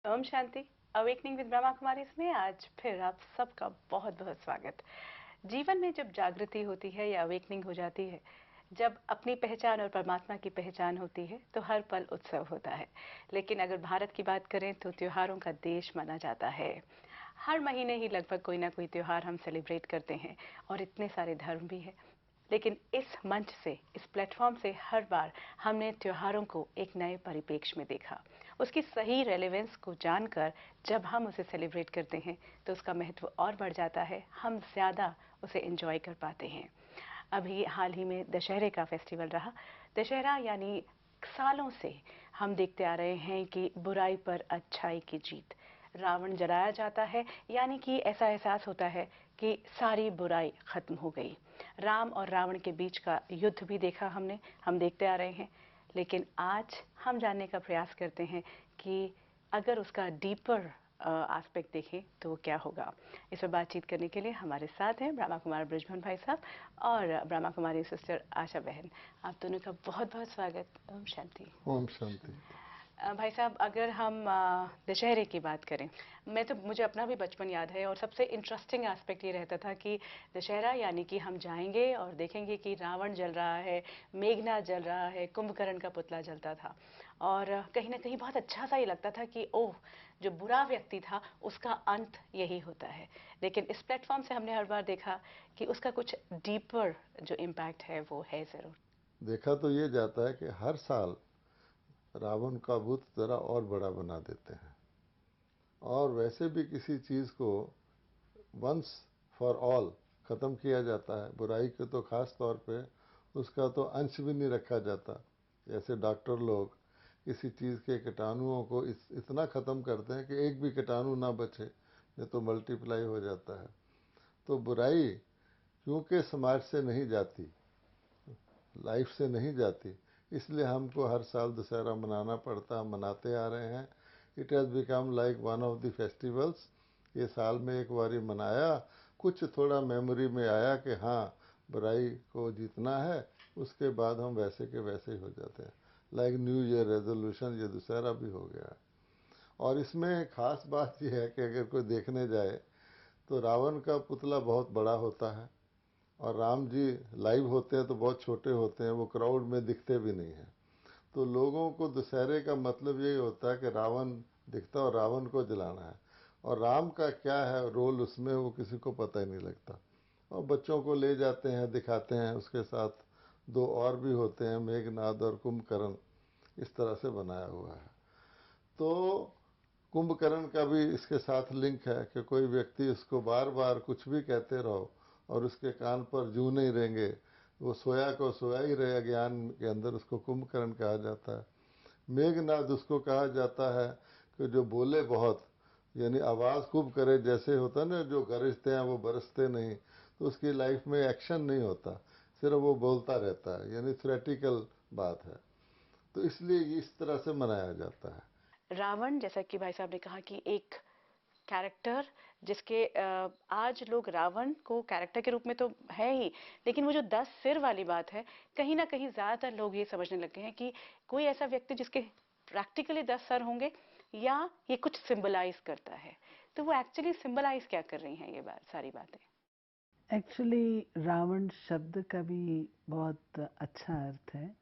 Om Shanti. Awakening with Brahma Kumari में आज फिर आप सबका बहुत बहुत स्वागत। जीवन में जब जागृति होती है या अवेकनिंग हो जाती है, जब अपनी पहचान और परमात्मा की पहचान होती है तो हर पल उत्सव होता है। लेकिन अगर भारत की बात करें तो त्योहारों का देश माना जाता है। हर महीने ही लगभग कोई ना कोई त्योहार हम सेलिब्रेट करते हैं और इतने सारे धर्म भी हैं। लेकिन इस मंच से, इस प्लेटफॉर्म से हर बार हमने त्योहारों को एक नए परिप्रेक्ष्य में देखा। उसकी सही रेलेवेंस को जानकर जब हम उसे सेलिब्रेट करते हैं तो उसका महत्व और बढ़ जाता है, हम ज़्यादा उसे एंजॉय कर पाते हैं। अभी हाल ही में दशहरे का फेस्टिवल रहा। दशहरा यानी सालों से हम देखते आ रहे हैं कि बुराई पर अच्छाई की जीत। रावण जलाया जाता है, यानी कि ऐसा एहसास होता है कि सारी बुराई खत्म हो गई। राम और रावण के बीच का युद्ध भी देखा हमने, हम देखते आ रहे हैं। लेकिन आज हम जानने का प्रयास करते हैं कि अगर उसका डीपर एस्पेक्ट देखें तो क्या होगा। इस पर बातचीत करने के लिए हमारे साथ हैं ब्रह्मा कुमार बृजमोहन भाई साहब और ब्रह्मा कुमारी सिस्टर आशा बहन। आप दोनों का बहुत बहुत स्वागत। ओम शांति। ओम शांति। भाई साहब, अगर हम दशहरे की बात करें, मुझे अपना भी बचपन याद है और सबसे इंटरेस्टिंग एस्पेक्ट ये रहता था कि दशहरा यानी कि हम जाएंगे और देखेंगे कि रावण जल रहा है, मेघनाथ जल रहा है, कुंभकर्ण का पुतला जलता था। और कहीं ना कहीं बहुत अच्छा सा ही लगता था कि ओह, जो बुरा व्यक्ति था उसका अंत यही होता है। लेकिन इस प्लेटफॉर्म से हमने हर बार देखा कि उसका कुछ डीपर जो इम्पैक्ट है वो है ज़रूर। देखा तो ये जाता है कि हर साल रावण का बुत जरा और बड़ा बना देते हैं, और वैसे भी किसी चीज़ को वंस फॉर ऑल ख़त्म किया जाता है। बुराई के तो ख़ास तौर पे उसका तो अंश भी नहीं रखा जाता। जैसे डॉक्टर लोग किसी चीज़ के कीटाणुओं को इतना ख़त्म करते हैं कि एक भी कीटाणु ना बचे, नहीं तो मल्टीप्लाई हो जाता है। तो बुराई क्योंकि समाज से नहीं जाती, लाइफ से नहीं जाती, इसलिए हमको हर साल दशहरा मनाना पड़ता, हम मनाते आ रहे हैं। It has become like one of the festivals. ये साल में एक बारी मनाया, कुछ थोड़ा मेमोरी में आया कि हाँ बुराई को जीतना है, उसके बाद हम वैसे के वैसे ही हो जाते हैं। लाइक न्यू ईयर रेजोल्यूशन, ये दशहरा भी हो गया है। और इसमें ख़ास बात यह है कि अगर कोई देखने जाए तो रावण का पुतला बहुत बड़ा होता है और राम जी लाइव होते हैं तो बहुत छोटे होते हैं, वो क्राउड में दिखते भी नहीं हैं। तो लोगों को दशहरे का मतलब यही होता है कि रावण दिखता और रावण को जलाना है, और राम का क्या है रोल उसमें वो किसी को पता ही नहीं लगता। और बच्चों को ले जाते हैं, दिखाते हैं, उसके साथ दो और भी होते हैं, मेघनाद और कुंभकर्ण, इस तरह से बनाया हुआ है। तो कुंभकर्ण का भी इसके साथ लिंक है कि कोई व्यक्ति उसको बार बार कुछ भी कहते रहो और उसके कान पर जू नहीं रहेंगे, वो सोया को सोया ही रहे ज्ञान के अंदर, उसको कुंभकर्ण कहा जाता है। मेघनाद उसको कहा जाता है कि जो बोले बहुत, यानी आवाज़ खूब करे, जैसे होता ना जो गरजते हैं वो बरसते नहीं, तो उसकी लाइफ में एक्शन नहीं होता, सिर्फ वो बोलता रहता है, यानी थ्रेटिकल बात है। तो इसलिए इस तरह से मनाया जाता है। रावण, जैसा कि भाई साहब ने कहा कि एक कैरेक्टर जिसके आज लोग रावण को कैरेक्टर के रूप में तो है ही, लेकिन वो जो 10 सिर वाली बात है, कहीं ना कहीं ज्यादातर लोग ये समझने लगे हैं कि कोई ऐसा व्यक्ति जिसके प्रैक्टिकली 10 सर होंगे, या ये कुछ सिंबलाइज करता है। तो वो एक्चुअली सिंबलाइज क्या कर रही हैं ये सारी बातें? एक्चुअली रावण शब्द का भी बहुत अच्छा अर्थ है।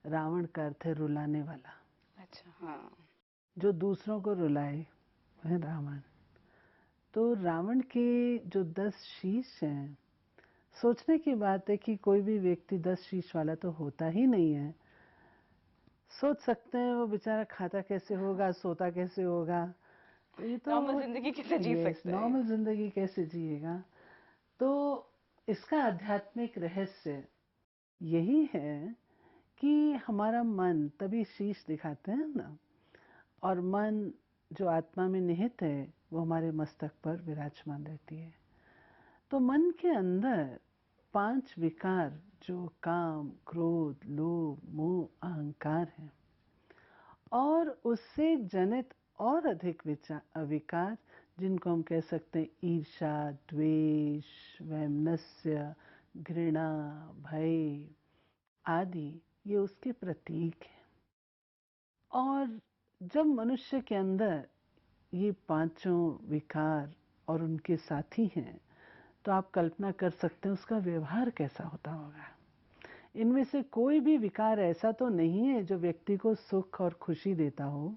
रावण का अर्थ है रुलाने वाला, अच्छा, हाँ। जो दूसरों को रुलाए वह रावण। तो रावण के जो 10 शीश हैं, सोचने की बात है कि कोई भी व्यक्ति 10 शीश वाला तो होता ही नहीं है। सोच सकते हैं वो बेचारा खाता कैसे होगा, सोता कैसे होगा। तो ये तो नॉर्मल जिंदगी कैसे जी सकता है? नॉर्मल जिंदगी कैसे जिएगा। तो इसका आध्यात्मिक रहस्य यही है कि हमारा मन तभी शीश दिखाते हैं ना, और मन जो आत्मा में निहित है वो हमारे मस्तक पर विराजमान रहती है। तो मन के अंदर 5 विकार, जो काम, क्रोध, लोभ, मोह, अहंकार है, और उससे जनित और अधिक विकार, जिनको हम कह सकते हैं ईर्ष्या, द्वेष, वैमनस्य, घृणा, भय आदि, ये उसके प्रतीक हैं। और जब मनुष्य के अंदर ये पांचों विकार और उनके साथी हैं, तो आप कल्पना कर सकते हैं उसका व्यवहार कैसा होता होगा। इनमें से कोई भी विकार ऐसा तो नहीं है जो व्यक्ति को सुख और खुशी देता हो,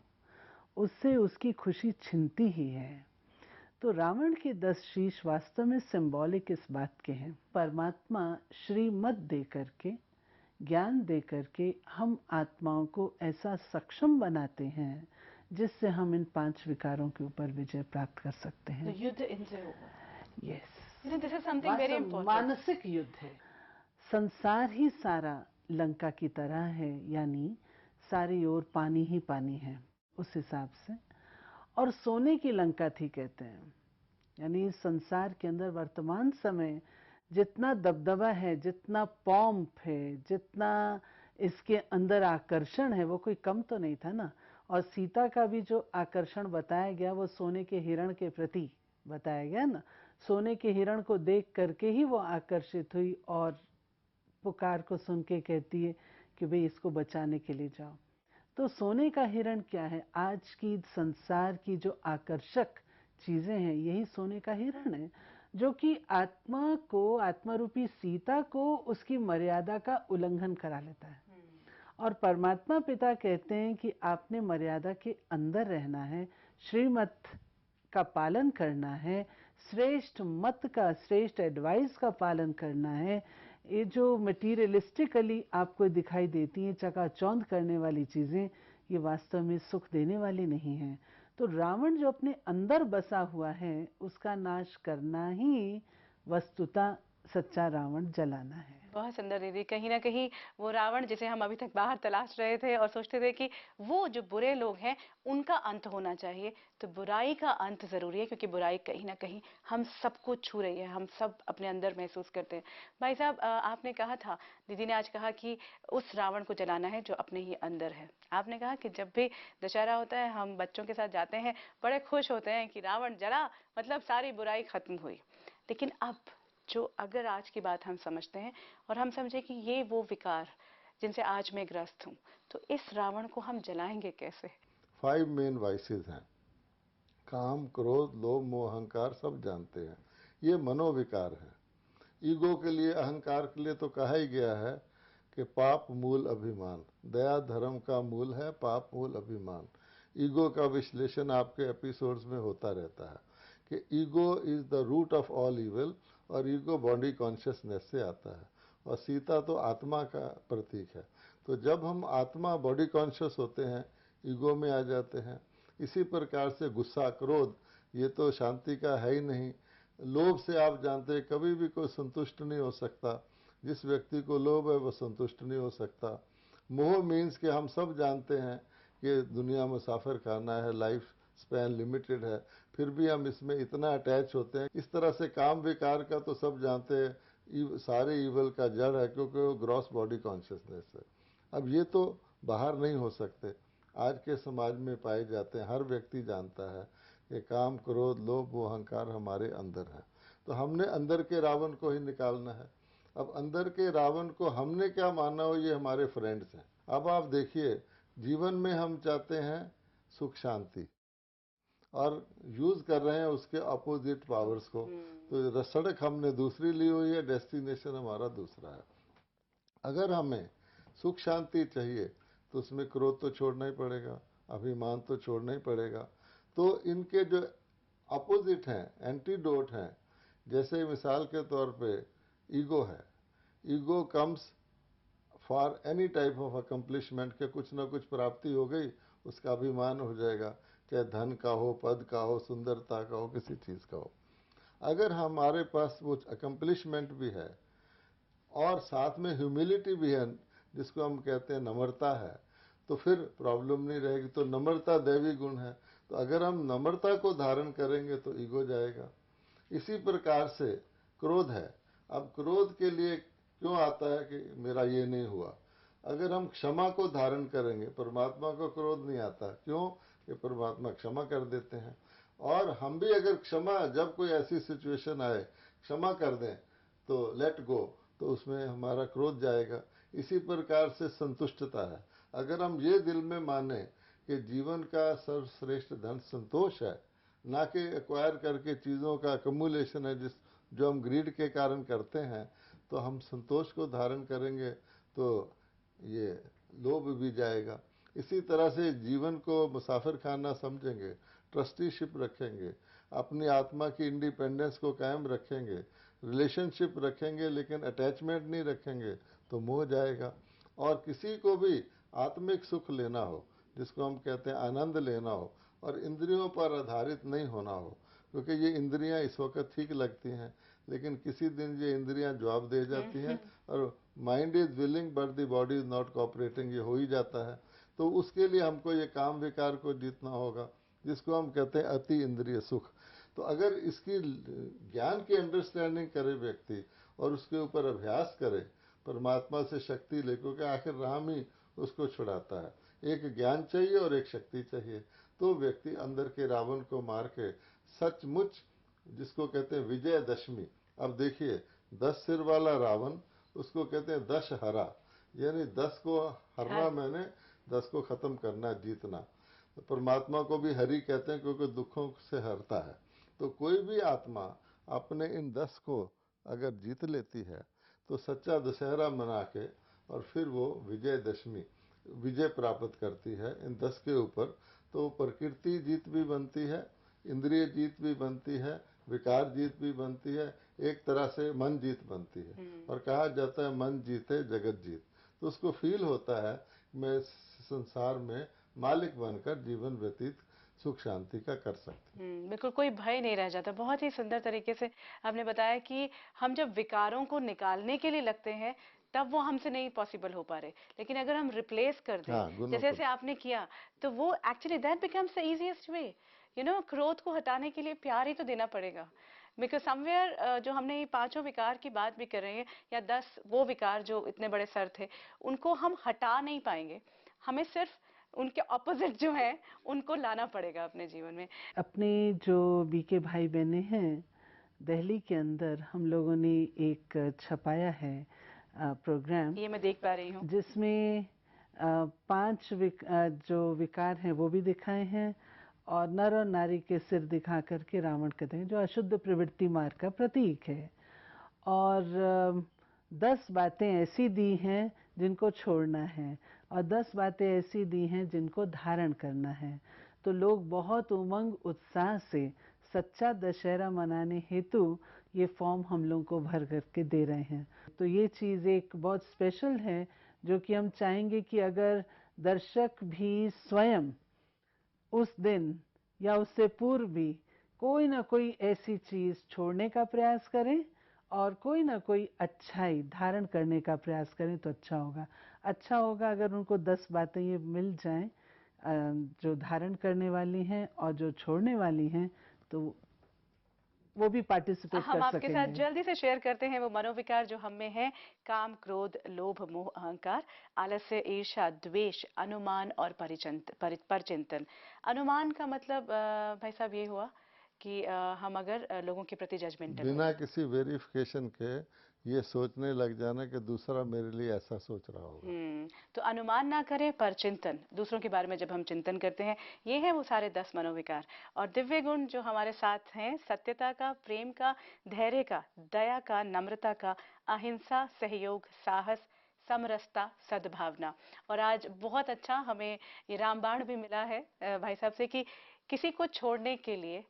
उससे उसकी खुशी छिनती ही है। तो रावण के 10 शीश वास्तव में सिंबॉलिक इस बात के हैं, परमात्मा श्रीमत दे करके, ज्ञान दे करके हम आत्माओं को ऐसा सक्षम बनाते हैं जिससे हम इन 5 विकारों के ऊपर विजय प्राप्त कर सकते तो हैं। युद्ध इनसे होगा। Yes, this is something very important. मानसिक युद्ध है। संसार ही सारा लंका की तरह है, यानी सारी ओर पानी ही पानी है उस हिसाब से, और सोने की लंका थी कहते हैं। यानी इस संसार के अंदर वर्तमान समय जितना दबदबा है, जितना पॉम्प है, जितना इसके अंदर आकर्षण है, वो कोई कम तो नहीं था ना। और सीता का भी जो आकर्षण बताया गया वो सोने के हिरण के प्रति बताया गया ना। सोने के हिरण को देख करके ही वो आकर्षित हुई और पुकार को सुन के कहती है कि भाई इसको बचाने के लिए जाओ। तो सोने का हिरण क्या है? आज की संसार की जो आकर्षक चीजें हैं यही सोने का हिरण है, जो कि आत्मा को, आत्मा रूपी सीता को उसकी मर्यादा का उल्लंघन करा लेता है। और परमात्मा पिता कहते हैं कि आपने मर्यादा के अंदर रहना है, श्रीमत का पालन करना है, श्रेष्ठ मत का, श्रेष्ठ एडवाइस का पालन करना है। ये जो मटीरियलिस्टिकली आपको दिखाई देती हैं चकाचौंध करने वाली चीजें, ये वास्तव में सुख देने वाली नहीं है। तो रावण जो अपने अंदर बसा हुआ है उसका नाश करना ही वस्तुतः सच्चा रावण जलाना है। बहुत सुंदर दीदी। कहीं ना कहीं वो रावण जिसे हम अभी तक बाहर तलाश रहे थे और सोचते थे कि वो जो बुरे लोग हैं उनका अंत होना चाहिए, तो बुराई का अंत जरूरी है, क्योंकि बुराई कहीं ना कहीं हम सबको छू रही है, हम सब अपने अंदर महसूस करते हैं। भाई साहब, आपने कहा था, दीदी ने आज कहा कि उस रावण को जलाना है जो अपने ही अंदर है। आपने कहा कि जब भी दशहरा होता है हम बच्चों के साथ जाते हैं, बड़े खुश होते हैं कि रावण जला, मतलब सारी बुराई खत्म हुई। लेकिन अब जो अगर आज की बात हम समझते हैं और हम समझे कि ये वो विकार जिनसे आज मैं ग्रस्त हूँ, तो इस रावण को हम जलाएंगे कैसे? 5 मेन वाइसेस हैं, काम, क्रोध, लोभ, मोह, अहंकार, सब जानते हैं। ये मनोविकार है। ईगो के लिए, अहंकार के लिए तो कहा ही गया है कि पाप मूल अभिमान, दया धर्म का मूल है, पाप मूल अभिमान। ईगो का विश्लेषण आपके एपिसोड्स में होता रहता है कि ego is the root of all evil, और ईगो बॉडी कॉन्शियसनेस से आता है, और सीता तो आत्मा का प्रतीक है। तो जब हम आत्मा बॉडी कॉन्शियस होते हैं, ईगो में आ जाते हैं। इसी प्रकार से गुस्सा, क्रोध, ये तो शांति का है ही नहीं। लोभ से आप जानते हैं कभी भी कोई संतुष्ट नहीं हो सकता। जिस व्यक्ति को लोभ है वो संतुष्ट नहीं हो सकता। मोह मीन्स कि हम सब जानते हैं कि दुनिया मुसाफिर खाना है, लाइफ स्पैन लिमिटेड है, फिर भी हम इसमें इतना अटैच होते हैं। इस तरह से काम विकार का तो सब जानते हैं, सारे ईवल का जड़ है, क्योंकि वो ग्रॉस बॉडी कॉन्शियसनेस है। अब ये तो बाहर नहीं हो सकते, आज के समाज में पाए जाते हैं। हर व्यक्ति जानता है कि काम, क्रोध, लोभ, वो अहंकार हमारे अंदर है। तो हमने अंदर के रावण को ही निकालना है। अब अंदर के रावण को हमने क्या माना हो, ये हमारे फ्रेंड्स हैं। अब आप देखिए, जीवन में हम चाहते हैं सुख शांति, और यूज कर रहे हैं उसके अपोजिट पावर्स को। तो सड़क हमने दूसरी ली हुई है, डेस्टिनेशन हमारा दूसरा है। अगर हमें सुख शांति चाहिए तो उसमें क्रोध तो छोड़ना ही पड़ेगा, अभिमान तो छोड़ना ही पड़ेगा। तो इनके जो अपोजिट हैं, एंटीडोट हैं, जैसे मिसाल के तौर पे ईगो है। Ego comes for any type of accomplishment, के कुछ ना कुछ प्राप्ति हो गई, उसका अभिमान हो जाएगा, चाहे धन का हो, पद का हो, सुंदरता का हो, किसी चीज़ का हो। अगर हमारे पास वो अकम्पलिशमेंट भी है और साथ में ह्यूमिलिटी भी है, जिसको हम कहते हैं नम्रता है, तो फिर प्रॉब्लम नहीं रहेगी। तो नम्रता दैवी गुण है। तो अगर हम नम्रता को धारण करेंगे तो ईगो जाएगा। इसी प्रकार से क्रोध है। अब क्रोध के लिए क्यों आता है कि मेरा ये नहीं हुआ। अगर हम क्षमा को धारण करेंगे, परमात्मा को क्रोध नहीं आता। क्यों? कि परमात्मा क्षमा कर देते हैं। और हम भी अगर क्षमा, जब कोई ऐसी सिचुएशन आए, क्षमा कर दें, तो लेट गो, तो उसमें हमारा क्रोध जाएगा। इसी प्रकार से संतुष्टता है। अगर हम ये दिल में माने कि जीवन का सर्वश्रेष्ठ धन संतोष है, ना कि एक्वायर करके चीज़ों का अकमुलेशन है जो हम ग्रीड के कारण करते हैं। तो हम संतोष को धारण करेंगे तो ये लोभ भी जाएगा। इसी तरह से जीवन को मुसाफिर खाना समझेंगे, ट्रस्टीशिप रखेंगे, अपनी आत्मा की इंडिपेंडेंस को कायम रखेंगे, रिलेशनशिप रखेंगे लेकिन अटैचमेंट नहीं रखेंगे तो मोह जाएगा। और किसी को भी आत्मिक सुख लेना हो, जिसको हम कहते हैं आनंद लेना हो, और इंद्रियों पर आधारित नहीं होना हो, क्योंकि ये इंद्रियां इस वक्त ठीक लगती हैं लेकिन किसी दिन ये इंद्रियां जवाब दे जाती हैं और mind is willing but the body is not cooperating, ये हो ही जाता है। तो उसके लिए हमको ये काम विकार को जीतना होगा, जिसको हम कहते हैं अति इंद्रिय सुख। तो अगर इसकी ज्ञान की अंडरस्टैंडिंग करे व्यक्ति और उसके ऊपर अभ्यास करे, परमात्मा से शक्ति ले, क्योंकि आखिर राम ही उसको छुड़ाता है। एक ज्ञान चाहिए और एक शक्ति चाहिए, तो व्यक्ति अंदर के रावण को मार के सचमुच, जिसको कहते हैं विजयदशमी। अब देखिए 10 सिर वाला रावण, उसको कहते हैं 10 हरा, यानी 10 को हरना, मैंने 10 को खत्म करना, जीतना। तो परमात्मा को भी हरि कहते हैं क्योंकि दुखों से हरता है। तो कोई भी आत्मा अपने इन 10 को अगर जीत लेती है तो सच्चा दशहरा मना के और फिर वो विजयदशमी, विजय प्राप्त करती है इन 10 के ऊपर। तो प्रकृति जीत भी बनती है, इंद्रिय जीत भी बनती है, विकार जीत भी बनती है, एक तरह से मन जीत बनती है। और कहा जाता है मन जीते जगत जीत। तो उसको फील होता है मैं संसार में मालिक बनकर जीवन व्यतीत सुख शांति का कर सकती हूँ। बिल्कुल कोई भय नहीं रह जाता। बहुत ही सुंदर तरीके से आपने बताया कि हम जब विकारों को निकालने के लिए लगते हैं तब वो हमसे नहीं पॉसिबल हो पा रहे, लेकिन अगर हम रिप्लेस कर दें, हाँ, गुणों जैसे को। जैसे आपने किया, तो वो actually that becomes the easiest way. क्रोध को हटाने के लिए प्यार ही तो देना पड़ेगा। बिकॉज समवेयर जो हमने ये 5 विकार की बात भी कर रहे हैं, या 10 वो विकार जो इतने बड़े सर थे, उनको हम हटा नहीं पाएंगे। हमें सिर्फ उनके ऑपोजिट जो है उनको लाना पड़ेगा अपने जीवन में। अपने जो बीके भाई बहने हैं, दिल्ली के अंदर हम लोगों ने एक छपाया है प्रोग्राम, ये मैं देख पा रही हूँ। जिसमें 5 जो विकार हैं वो भी दिखाए हैं, और नर और नारी के सिर दिखा करके रावण कहते हैं, जो अशुद्ध प्रवृत्ति मार्ग का प्रतीक है। और 10 बातें ऐसी दी हैं जिनको छोड़ना है, और 10 बातें ऐसी दी हैं जिनको धारण करना है। तो लोग बहुत उमंग उत्साह से सच्चा दशहरा मनाने हेतु ये फॉर्म हम लोगों को भर करके दे रहे हैं। तो ये चीज़ एक बहुत स्पेशल है, जो कि हम चाहेंगे कि अगर दर्शक भी स्वयं उस दिन या उससे पूर्व भी कोई ना कोई ऐसी चीज़ छोड़ने का प्रयास करें और कोई ना कोई अच्छाई धारण करने का प्रयास करें, तो अच्छा होगा। अच्छा होगा अगर उनको 10 बातें ये मिल जाएं जो धारण करने वाली हैं और जो छोड़ने वाली हैं, तो वो भी पार्टिसिपेट हम कर आपके साथ सकेंगे। जल्दी से शेयर करते हैं वो मनोविकार जो हम में है। काम, क्रोध, लोभ, मोह, अहंकार, आलस्य, ईर्ष्या, द्वेष, अनुमान और परचिंतन। अनुमान का मतलब भाई साहब ये हुआ कि हम अगर लोगों के प्रति जजमेंटल हो बिना जाए, किसी वेरिफिकेशन के ये सोचने लग जाना कि दूसरा मेरे लिए ऐसा सोच रहा होगा। तो अनुमान ना करें, पर चिंतन, दूसरों के बारे में जब हम चिंतन करते हैं, ये है वो सारे 10 मनोविकार। और दिव्य गुण जो हमारे साथ हैं, सत्यता का, प्रेम का, धैर्य का, दया का, नम्रता का, अहिंसा, सहयोग, साहस, समरसता, सद्भावना। और आज बहुत अच्छा हमें ये रामबाण भी मिला है भाई साहब से कि किसी को छोड़ने के लिए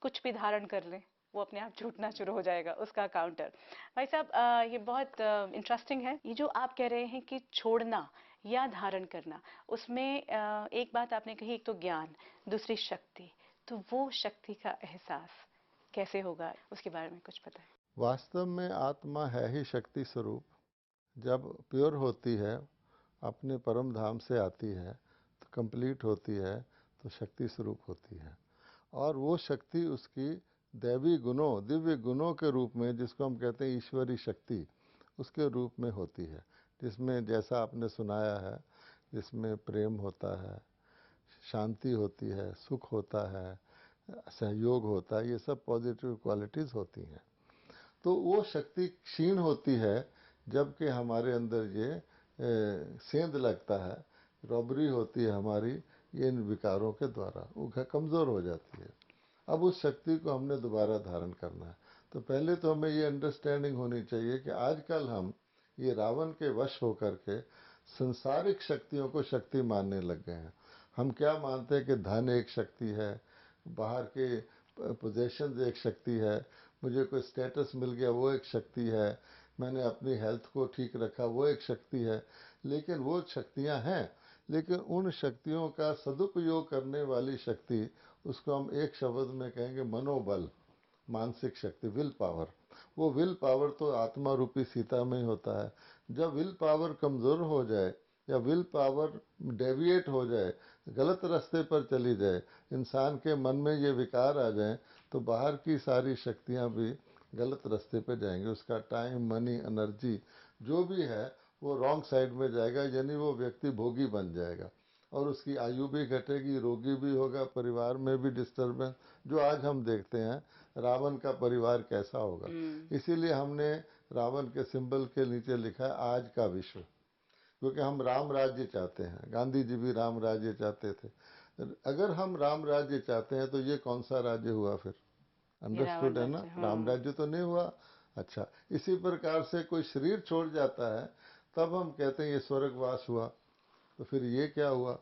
कुछ भी धारण कर लें, वो अपने आप छूटना शुरू हो जाएगा, उसका काउंटर। भाई साहब ये बहुत इंटरेस्टिंग है, ये जो आप कह रहे हैं कि छोड़ना या धारण करना, उसमें एक बात आपने कही, एक तो ज्ञान, दूसरी शक्ति। तो वो शक्ति का एहसास कैसे होगा, उसके बारे में कुछ बताएं। वास्तव में आत्मा है ही शक्ति स्वरूप। जब प्योर होती है, अपने परम धाम से आती है, तो कंप्लीट होती है, तो शक्ति स्वरूप होती है। और वो शक्ति उसकी दैवी गुणों, दिव्य गुणों के रूप में, जिसको हम कहते हैं ईश्वरी शक्ति, उसके रूप में होती है। जिसमें जैसा आपने सुनाया है, जिसमें प्रेम होता है, शांति होती है, सुख होता है, सहयोग होता है, ये सब पॉजिटिव क्वालिटीज़ होती हैं। तो वो शक्ति क्षीण होती है जबकि हमारे अंदर ये सेंध लगता है, रॉबरी होती है हमारी ये इन विकारों के द्वारा वो कमज़ोर हो जाती है। अब उस शक्ति को हमने दोबारा धारण करना है। तो पहले तो हमें ये अंडरस्टैंडिंग होनी चाहिए कि आजकल हम ये रावण के वश होकर के संसारिक शक्तियों को शक्ति मानने लग गए हैं। हम क्या मानते हैं कि धन एक शक्ति है, बाहर के पोजेशन एक शक्ति है, मुझे कोई स्टेटस मिल गया वो एक शक्ति है, मैंने अपनी हेल्थ को ठीक रखा वो एक शक्ति है। लेकिन वो शक्तियां हैं, लेकिन उन शक्तियों का सदुपयोग करने वाली शक्ति, उसको हम एक शब्द में कहेंगे मनोबल, मानसिक शक्ति, विल पावर। वो विल पावर तो आत्मा रूपी सीता में ही होता है। जब विल पावर कमज़ोर हो जाए या विल पावर डेविएट हो जाए, गलत रास्ते पर चली जाए, इंसान के मन में ये विकार आ जाए, तो बाहर की सारी शक्तियाँ भी गलत रास्ते पे जाएंगे। उसका टाइम, मनी, एनर्जी जो भी है वो रॉन्ग साइड में जाएगा, यानी वो व्यक्ति भोगी बन जाएगा और उसकी आयु भी घटेगी, रोगी भी होगा, परिवार में भी डिस्टर्बेंस, जो आज हम देखते हैं रावण का परिवार कैसा होगा। इसीलिए हमने रावण के सिंबल के नीचे लिखा है आज का विश्व, क्योंकि हम राम राज्य चाहते हैं। गांधी जी भी राम राज्य चाहते थे। अगर हम राम राज्य चाहते हैं तो ये कौन सा राज्य हुआ फिर? अंडरस्टूड है ना? राम राज्य तो नहीं हुआ। अच्छा, इसी प्रकार से कोई शरीर छोड़ जाता है तब हम कहते हैं ये स्वर्गवास हुआ, तो फिर ये क्या हुआ?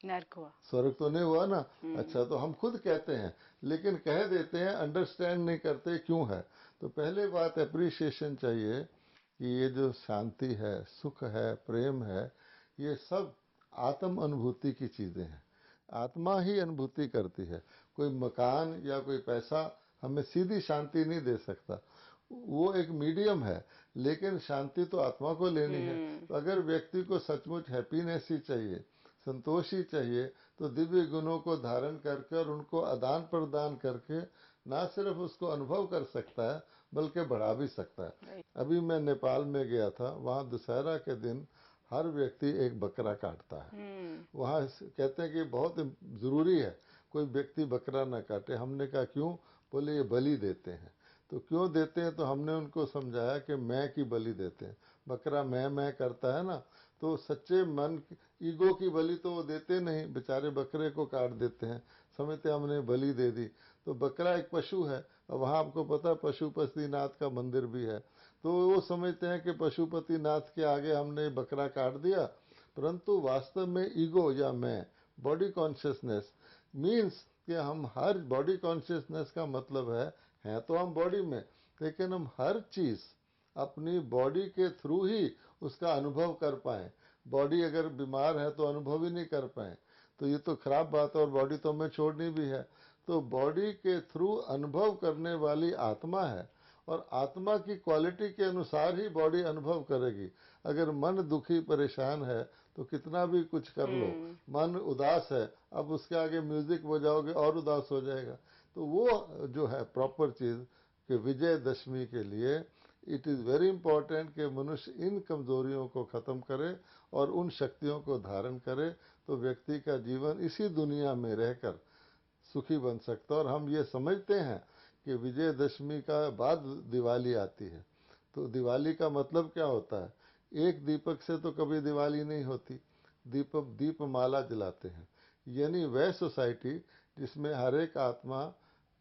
नर्क हुआ। स्वर्ग तो नहीं हुआ ना। अच्छा, तो हम खुद कहते हैं लेकिन कह देते हैं, अंडरस्टैंड नहीं करते क्यों है। तो पहले बात अप्रिसिएशन चाहिए कि ये जो शांति है, सुख है, प्रेम है, ये सब आत्म अनुभूति की चीज़ें हैं। आत्मा ही अनुभूति करती है। कोई मकान या कोई पैसा हमें सीधी शांति नहीं दे सकता, वो एक मीडियम है, लेकिन शांति तो आत्मा को लेनी है। तो अगर व्यक्ति को सचमुच हैप्पीनेस ही चाहिए, संतोष ही चाहिए, तो दिव्य गुणों को धारण करके और उनको आदान प्रदान करके ना सिर्फ उसको अनुभव कर सकता है बल्कि बढ़ा भी सकता है। अभी मैं नेपाल में गया था, वहाँ दशहरा के दिन हर व्यक्ति एक बकरा काटता है। वहाँ कहते हैं कि बहुत ज़रूरी है कोई व्यक्ति बकरा ना काटे। हमने कहा क्यों? बोले ये बलि देते हैं। तो क्यों देते हैं? तो हमने उनको समझाया कि मैं की बलि देते हैं। बकरा मैं करता है ना, तो सच्चे मन, ईगो की बलि तो वो देते नहीं, बेचारे बकरे को काट देते हैं, समझते हमने बलि दे दी। तो बकरा एक पशु है, और वहाँ आपको पता पशुपतिनाथ का मंदिर भी है। तो वो समझते हैं कि पशुपतिनाथ के आगे हमने बकरा काट दिया, परंतु वास्तव में ईगो या मैं, बॉडी कॉन्शियसनेस मीन्स कि हम हर, बॉडी कॉन्शियसनेस का मतलब है तो हम बॉडी में, लेकिन हम हर चीज़ अपनी बॉडी के थ्रू ही उसका अनुभव कर पाएँ। बॉडी अगर बीमार है तो अनुभव ही नहीं कर पाए, तो ये तो खराब बात है, और बॉडी तो हमें छोड़नी भी है। तो बॉडी के थ्रू अनुभव करने वाली आत्मा है, और आत्मा की क्वालिटी के अनुसार ही बॉडी अनुभव करेगी। अगर मन दुखी परेशान है तो कितना भी कुछ कर लो, मन उदास है, अब उसके आगे म्यूजिक बजाओगे और उदास हो जाएगा। तो वो जो है प्रॉपर चीज़ कि विजयदशमी के लिए इट इज़ वेरी इंपॉर्टेंट कि मनुष्य इन कमज़ोरियों को ख़त्म करे और उन शक्तियों को धारण करे, तो व्यक्ति का जीवन इसी दुनिया में रहकर सुखी बन सकता है। और हम ये समझते हैं कि विजयदशमी का बाद दिवाली आती है, तो दिवाली का मतलब क्या होता है? एक दीपक से तो कभी दिवाली नहीं होती, दीपमाला जलाते हैं, यानी वह सोसाइटी जिसमें हर एक आत्मा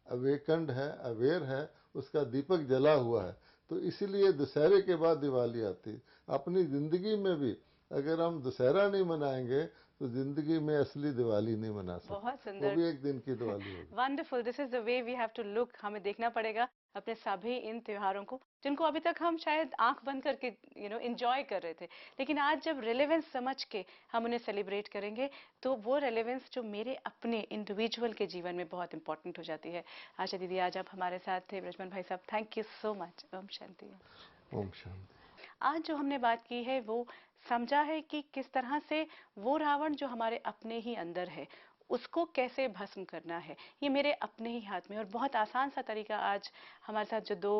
अवेकंड है, अवेयर है, उसका दीपक जला हुआ है। तो इसीलिए दशहरे के बाद दिवाली आती। अपनी ज़िंदगी में भी अगर हम दशहरा नहीं मनाएंगे तो ज़िंदगी में असली दिवाली नहीं मना सकते। बहुत वो सुंदर। भी एक दिन की दिवाली होगी। Wonderful, this is the way we have to look. हमें देखना पड़ेगा अपने सभी इन त्योहारों को जिनको अभी तक हम शायद आंख बंद करके एंजॉय कर रहे थे, लेकिन आज जब रिलेवेंस समझ के हम उन्हें सेलिब्रेट करेंगे तो वो रिलेवेंस जो मेरे अपने इंडिविजुअल के जीवन में बहुत इंपॉर्टेंट हो जाती है। आशा दीदी आज आप हमारे साथ थे। ब्रजमन भाई साहब, thank you so much. Om Shanti. Om Shanti. आज जो हमने बात की है वो समझा है कि किस तरह से वो रावण जो हमारे अपने ही अंदर है उसको कैसे भस्म करना है, ये मेरे अपने ही हाथ में। और बहुत आसान सा तरीका आज हमारे साथ जो दो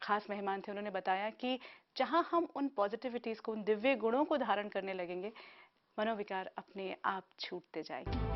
खास मेहमान थे उन्होंने बताया कि जहां हम उन पॉजिटिविटीज को, उन दिव्य गुणों को धारण करने लगेंगे, मनोविकार अपने आप छूटते जाएंगे।